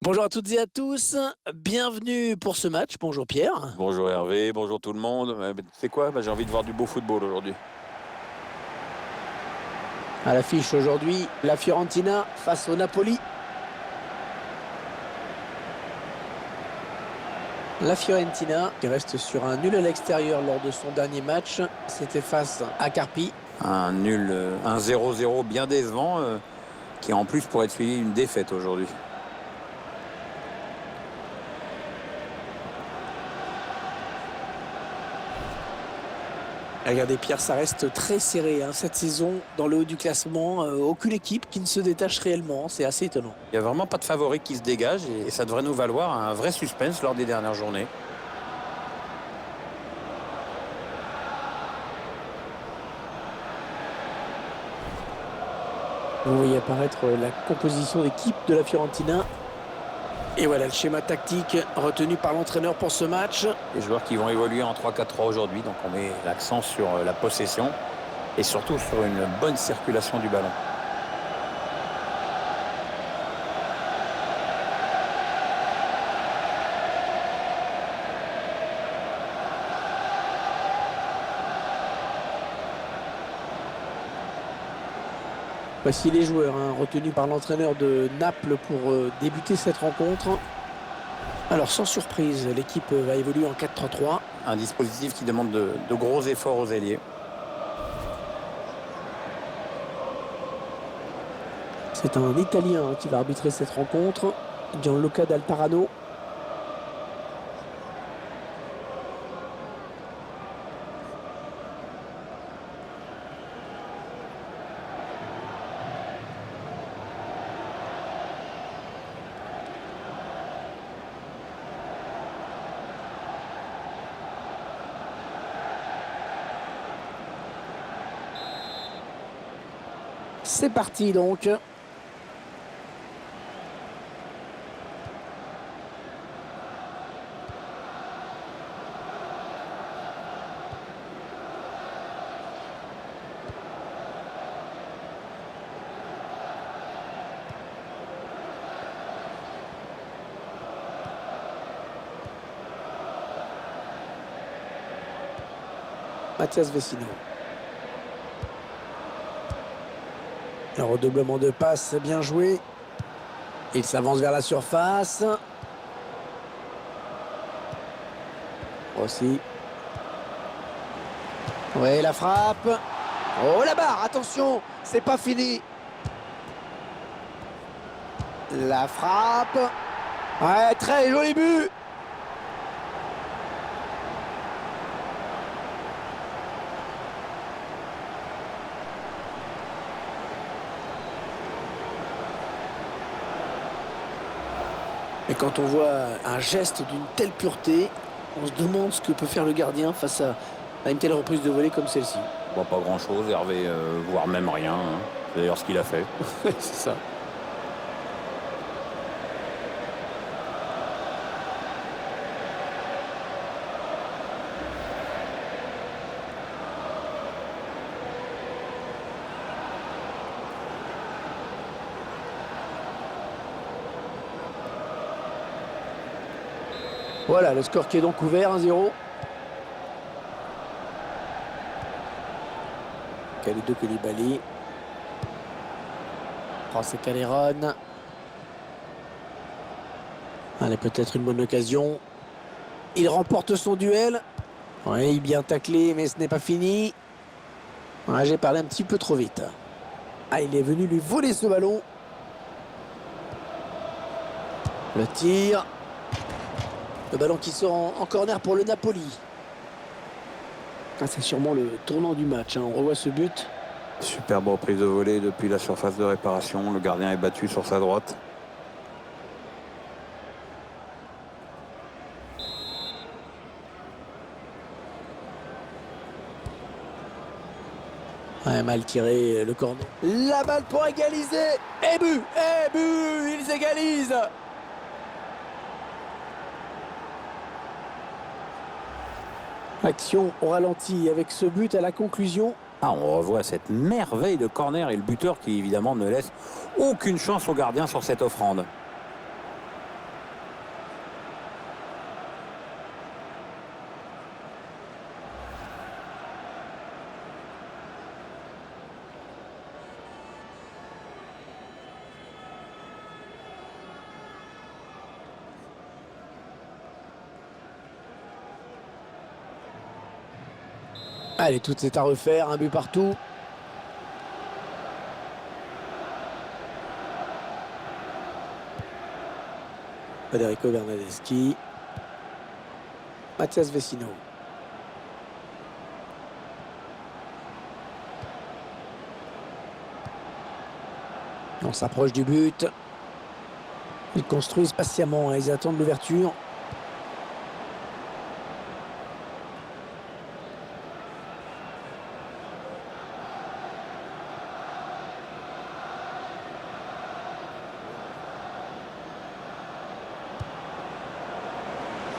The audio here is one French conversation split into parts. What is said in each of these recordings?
Bonjour à toutes et à tous, bienvenue pour ce match. Bonjour Pierre. Bonjour Hervé, bonjour tout le monde. Tu sais quoi? J'ai envie de voir du beau football aujourd'hui. À l'affiche aujourd'hui, la Fiorentina face au Napoli. La Fiorentina qui reste sur un nul à l'extérieur lors de son dernier match. C'était face à Carpi. Un nul, un 0-0 bien décevant qui en plus pourrait être suivi d'une défaite aujourd'hui. Regardez Pierre, ça reste très serré cette saison dans le haut du classement. Aucune équipe qui ne se détache réellement, c'est assez étonnant. Il n'y a vraiment pas de favori qui se dégage et ça devrait nous valoir un vrai suspense lors des dernières journées. Vous voyez apparaître la composition d'équipe de la Fiorentina. Et voilà le schéma tactique retenu par l'entraîneur pour ce match. Les joueurs qui vont évoluer en 3-4-3 aujourd'hui, donc on met l'accent sur la possession et surtout sur une bonne circulation du ballon. Voici les joueurs retenus par l'entraîneur de Naples pour débuter cette rencontre. Alors sans surprise, l'équipe va évoluer en 4-3-3. Un dispositif qui demande de gros efforts aux ailiers. C'est un Italien qui va arbitrer cette rencontre, Gianluca Dal Parano. C'est parti donc. Mathias Vecino. Un redoublement de passes bien joué. Il s'avance vers la surface. Aussi. Oui, la frappe. Oh, la barre, attention, c'est pas fini. La frappe. Ouais, très joli but. Et quand on voit un geste d'une telle pureté, on se demande ce que peut faire le gardien face à une telle reprise de volée comme celle-ci. Bon, pas grand-chose, Hervé, voire même rien. C'est d'ailleurs ce qu'il a fait. C'est ça. Voilà, le score qui est donc ouvert, 1-0. Kalidou Koulibaly. Oh, c'est Calderon. Allez, peut-être une bonne occasion. Il remporte son duel. Oui, bien taclé, mais ce n'est pas fini. Ouais, j'ai parlé un petit peu trop vite. Ah, il est venu lui voler ce ballon. Le tir. Le ballon qui sort en corner pour le Napoli. Ah, c'est sûrement le tournant du match. On revoit ce but. Superbe reprise de volée depuis la surface de réparation. Le gardien est battu sur sa droite. Ouais, mal tiré le corner. La balle pour égaliser. Et but. Et but. Ils égalisent. Action au ralenti avec ce but à la conclusion. Ah, on revoit cette merveille de corner et le buteur qui évidemment ne laisse aucune chance au gardien sur cette offrande. Allez, tout est à refaire, un but partout. Federico Bernardeschi. Mathias Vecino. On s'approche du but. Ils construisent patiemment, hein, ils attendent l'ouverture.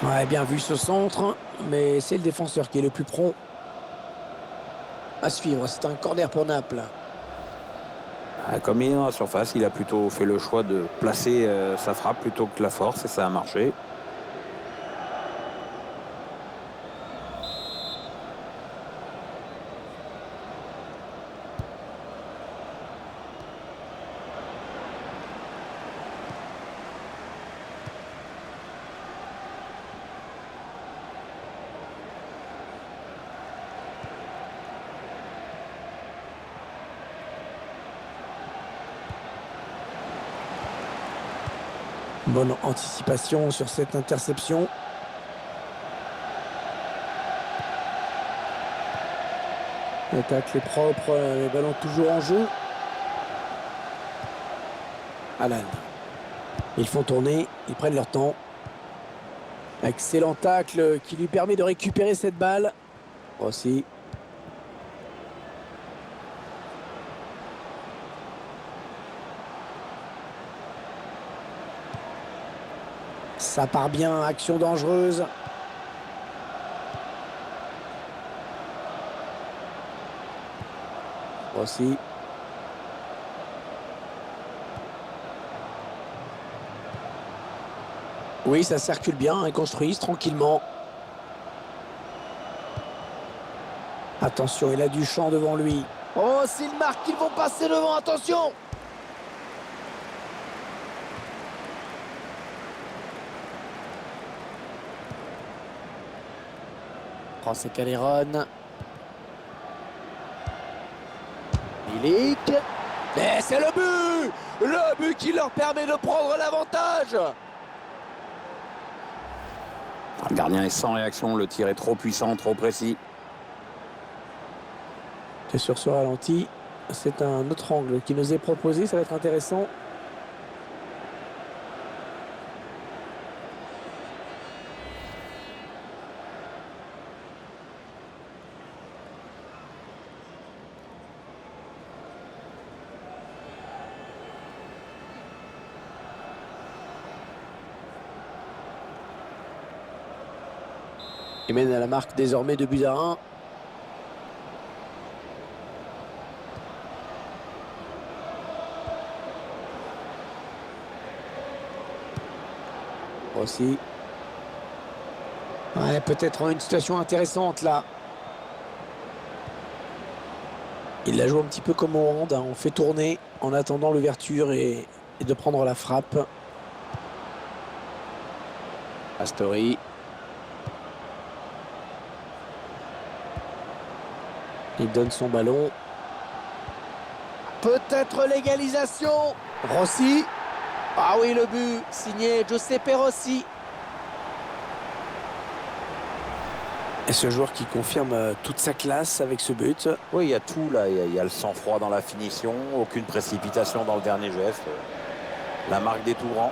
Ouais, bien vu ce centre, mais c'est le défenseur qui est le plus prompt à suivre. C'est un corner pour Naples. Comme il est dans la surface, il a plutôt fait le choix de placer sa frappe plutôt que la force et ça a marché. Bonne anticipation sur cette interception. L'attaque est propre, les ballons toujours en jeu. Alan. Ils font tourner, ils prennent leur temps. Excellent tacle qui lui permet de récupérer cette balle. Aussi. Ça part bien, action dangereuse. Aussi. Oui, ça circule bien, ils construisent tranquillement. Attention, il a du champ devant lui. Oh, s'il marque, ils vont passer devant, attention! C'est Calderon. Milik. Et c'est le but! Le but qui leur permet de prendre l'avantage! Le gardien est sans réaction, le tir est trop puissant, trop précis. C'est sur ce ralenti. C'est un autre angle qui nous est proposé, ça va être intéressant. Il mène à la marque désormais de buts à 1. Aussi. Ouais, peut-être une situation intéressante là. Il la joue un petit peu comme au hand, hein. On fait tourner en attendant l'ouverture et de prendre la frappe. Astori. Il donne son ballon. Peut-être l'égalisation. Rossi. Ah oui, le but signé Giuseppe Rossi. Et ce joueur qui confirme toute sa classe avec ce but. Oui, il y a tout là, il y a le sang-froid dans la finition, aucune précipitation dans le dernier geste. La marque des tout grands.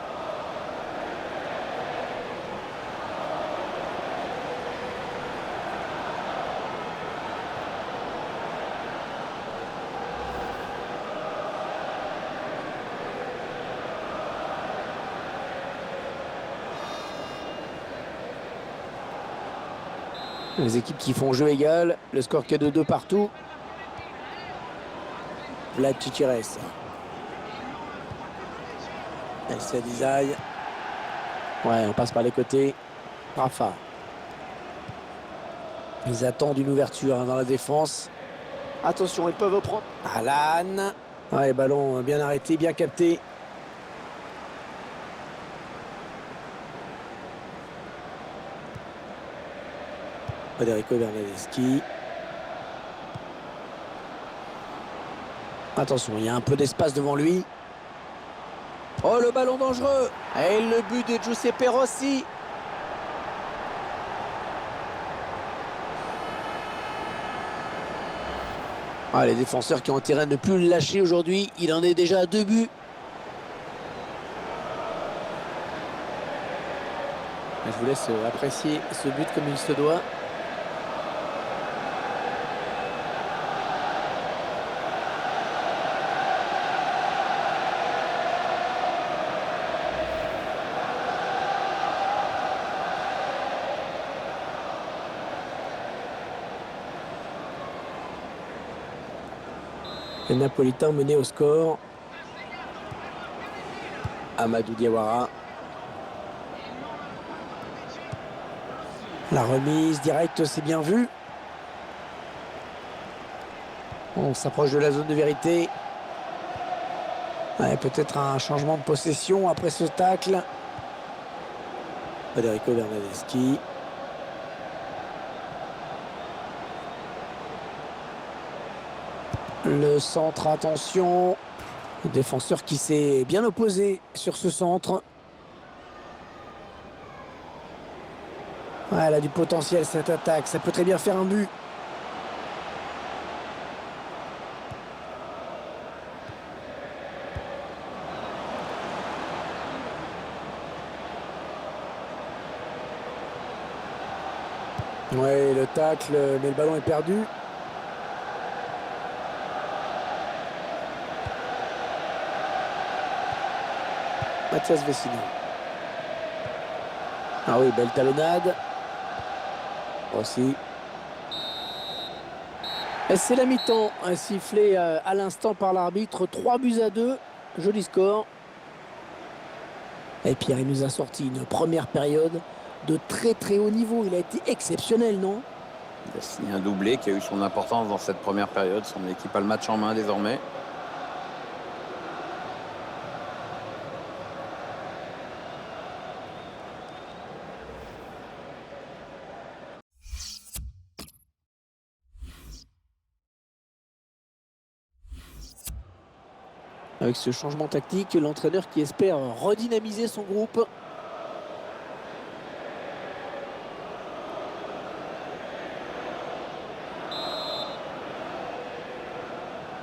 Les équipes qui font jeu égal, le score qui est de 2 partout. Vlad Chichires. El Sadizai. Ouais, on passe par les côtés. Rafa. Ils attendent une ouverture dans la défense. Attention, ils peuvent prendre. Alan. Ouais, ballon bien arrêté, bien capté. Federico Bernardeschi. Attention, il y a un peu d'espace devant lui. Oh, le ballon dangereux. Et le but de Giuseppe Rossi. Ah, les défenseurs qui ont intérêt à ne plus le lâcher aujourd'hui. Il en est déjà à 2 buts. Je vous laisse apprécier ce but comme il se doit. Les Napolitains menés au score. Amadou Diawara. La remise directe, c'est bien vu. On s'approche de la zone de vérité. Ouais, peut-être un changement de possession après ce tacle. Federico Bernardeschi. Le centre, attention. Le défenseur qui s'est bien opposé sur ce centre. Ouais, elle a du potentiel cette attaque. Ça peut très bien faire un but. Ouais, le tacle, mais le ballon est perdu. Mathias Vecino. Ah oui, belle talonnade. Aussi. Et c'est la mi-temps, un sifflet à l'instant par l'arbitre. 3-2. Joli score. Et Pierre, il nous a sorti une première période de très très haut niveau. Il a été exceptionnel, non? Il a signé un doublé qui a eu son importance dans cette première période. Son équipe a le match en main désormais. Avec ce changement tactique, l'entraîneur qui espère redynamiser son groupe.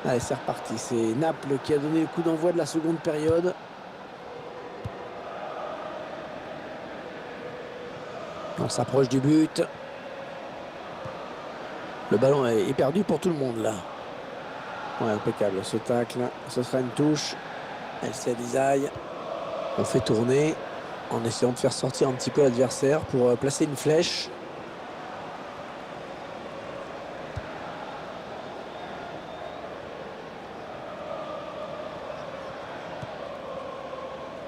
Allez, c'est reparti. C'est Naples qui a donné le coup d'envoi de la seconde période. On s'approche du but. Le ballon est perdu pour tout le monde là. Ouais, impeccable ce tacle. Ce sera une touche. Elle s'alisaille. On fait tourner en essayant de faire sortir un petit peu l'adversaire pour placer une flèche.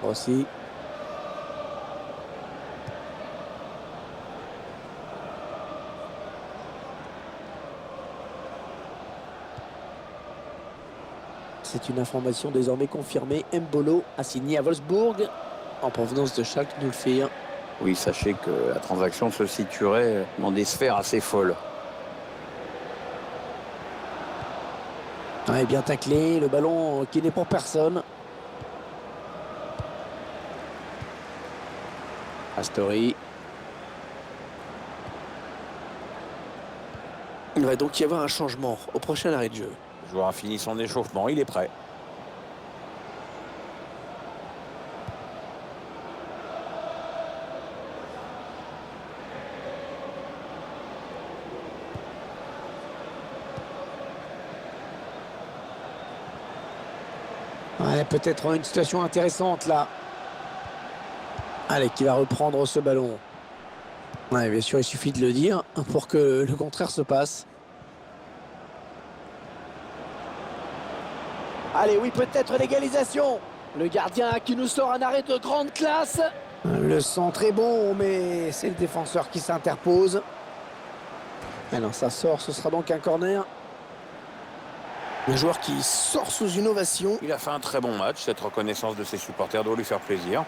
Aussi. C'est une information désormais confirmée. Mbolo a signé à Wolfsburg en provenance de Schalke 04. Oui, sachez que la transaction se situerait dans des sphères assez folles. Ouais, bien taclé, le ballon qui n'est pour personne. Astori. Il va donc y avoir un changement au prochain arrêt de jeu. Le joueur a fini son échauffement, il est prêt. Ouais, peut-être une situation intéressante là. Allez, qui va reprendre ce ballon. Ouais, bien sûr, il suffit de le dire pour que le contraire se passe. Allez, oui, peut-être l'égalisation. Le gardien qui nous sort un arrêt de grande classe. Le centre est bon, mais c'est le défenseur qui s'interpose. Alors, ça sort, ce sera donc un corner. Un joueur qui sort sous une ovation. Il a fait un très bon match. Cette reconnaissance de ses supporters doit lui faire plaisir.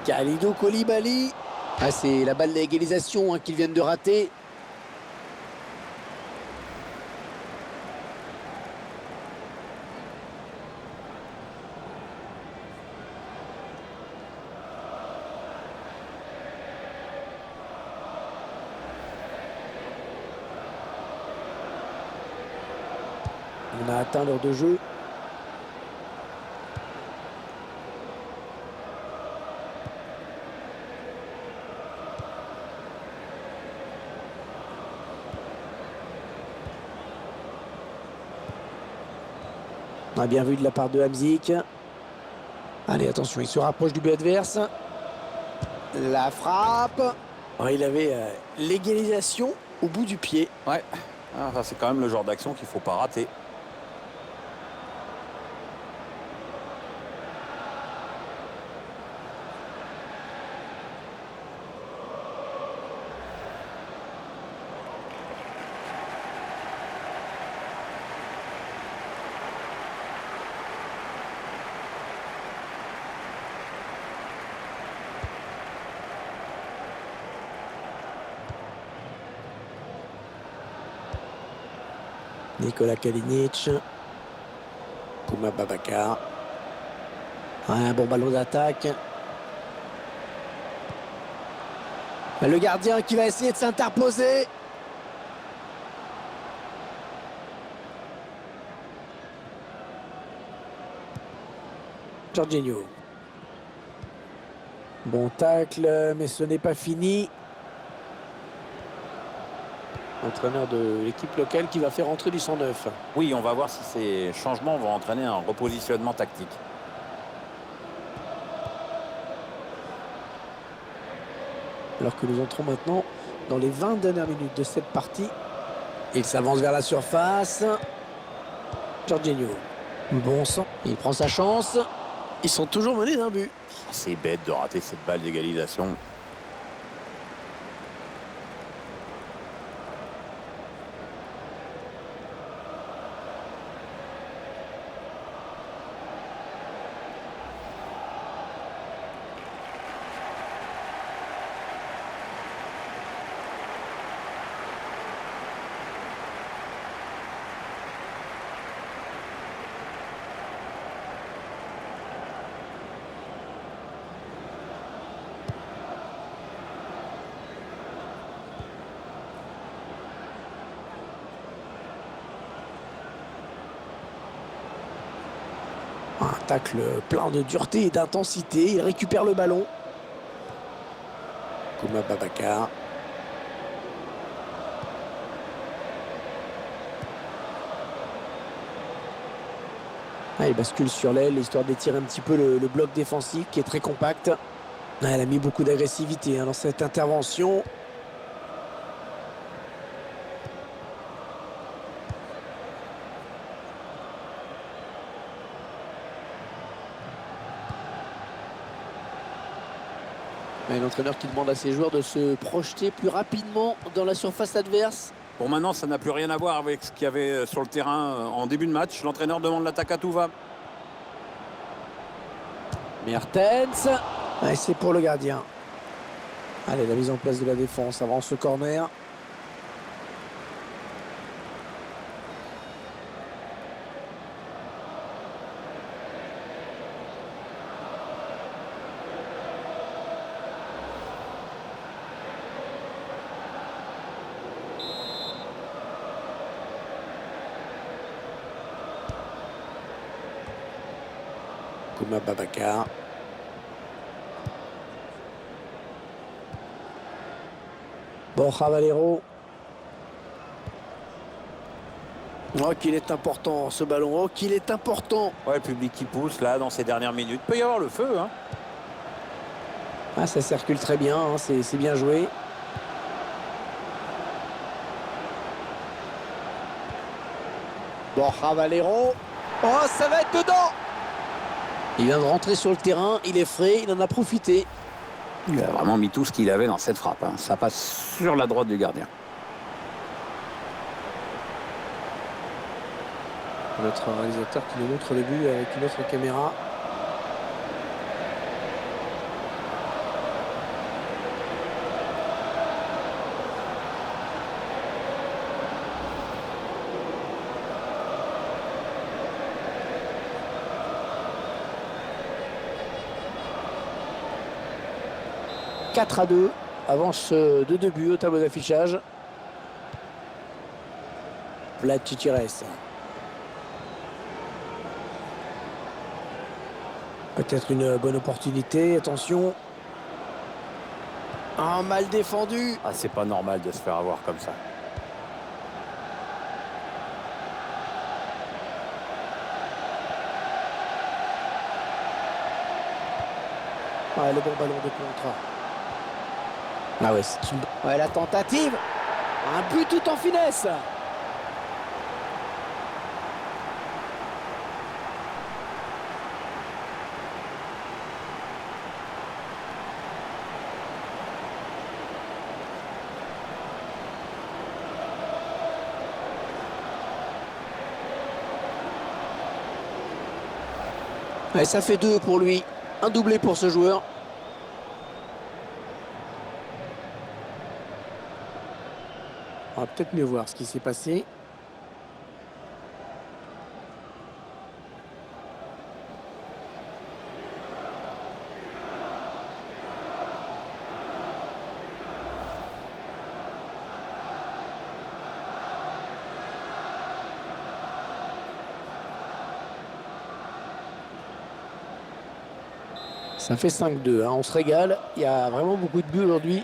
Kalidou Koulibaly. Ah, c'est la balle d'égalisation hein, qu'ils viennent de rater. On a atteint l'heure de jeu. On a bien vu de la part de Hamzik. Allez, attention, il se rapproche du but adverse. La frappe. Oh, il avait l'égalisation au bout du pied. Ouais, ah, c'est quand même le genre d'action qu'il ne faut pas rater. Nikola Kalinic. Kouma Babacar. Un bon ballon d'attaque. Le gardien qui va essayer de s'interposer. Jorginho. Bon tacle, mais ce n'est pas fini. Entraîneur de l'équipe locale qui va faire entrer du 109. Oui, on va voir si ces changements vont entraîner un repositionnement tactique. Alors que nous entrons maintenant dans les 20 dernières minutes de cette partie. Il s'avance vers la surface. Jorginho. Bon sang. Il prend sa chance. Ils sont toujours menés d'un but. C'est bête de rater cette balle d'égalisation. Un tacle plein de dureté et d'intensité. Il récupère le ballon. Kouma Babacar. Ah, il bascule sur l'aile, histoire d'étirer un petit peu le bloc défensif qui est très compact. Ah, elle a mis beaucoup d'agressivité hein, dans cette intervention. L'entraîneur qui demande à ses joueurs de se projeter plus rapidement dans la surface adverse. Bon, maintenant, ça n'a plus rien à voir avec ce qu'il y avait sur le terrain en début de match. L'entraîneur demande l'attaque à tout va. Mertens. Et c'est pour le gardien. Allez, la mise en place de la défense avant ce corner. Kouma Babacar. Borja Valero. Oh, qu'il est important ce ballon. Oh, qu'il est important. Ouais, le public qui pousse là dans ces dernières minutes. Peut y avoir le feu, hein. Ah, ça circule très bien. Hein, c'est bien joué. Borja Valero. Oh, ça va être dedans. Il vient de rentrer sur le terrain. Il est frais. Il en a profité. Il a vraiment mis tout ce qu'il avait dans cette frappe, hein. Ça passe sur la droite du gardien. Notre réalisateur qui nous montre le but avec une autre caméra. 4-2. Avance de 2 buts au tableau d'affichage. Vlad Chichires. Peut-être une bonne opportunité. Attention. Ah, mal défendu. Ah, c'est pas normal de se faire avoir comme ça. Ouais, le bon ballon de contre. Ah ouais, c'est une... Ouais, la tentative. Un but tout en finesse. Ouais, ça fait 2 pour lui. Un doublé pour ce joueur. On va peut-être mieux voir ce qui s'est passé. Ça fait 5-2, hein. On se régale. Il y a vraiment beaucoup de buts aujourd'hui.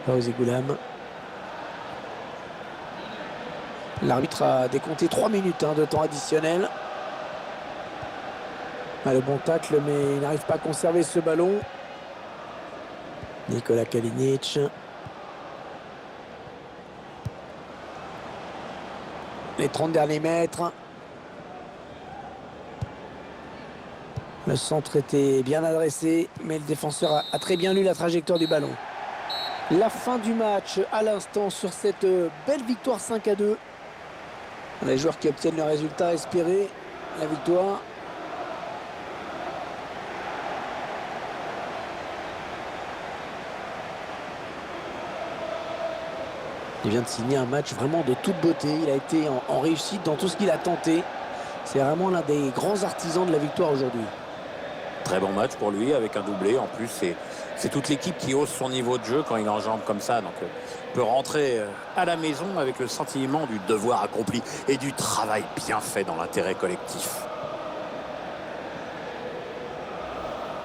Fawzi Goulam. L'arbitre a décompté 3 minutes de temps additionnel. Ah, le bon tacle, mais il n'arrive pas à conserver ce ballon. Nikola Kalinic. Les 30 derniers mètres. Le centre était bien adressé, mais le défenseur a très bien lu la trajectoire du ballon. La fin du match à l'instant sur cette belle victoire 5-2. Les joueurs qui obtiennent le résultat espéré, la victoire. Il vient de signer un match vraiment de toute beauté. Il a été en réussite dans tout ce qu'il a tenté. C'est vraiment l'un des grands artisans de la victoire aujourd'hui. Très bon match pour lui avec un doublé. En plus, c'est toute l'équipe qui hausse son niveau de jeu quand il enjambe comme ça. Donc, peut rentrer à la maison avec le sentiment du devoir accompli et du travail bien fait dans l'intérêt collectif.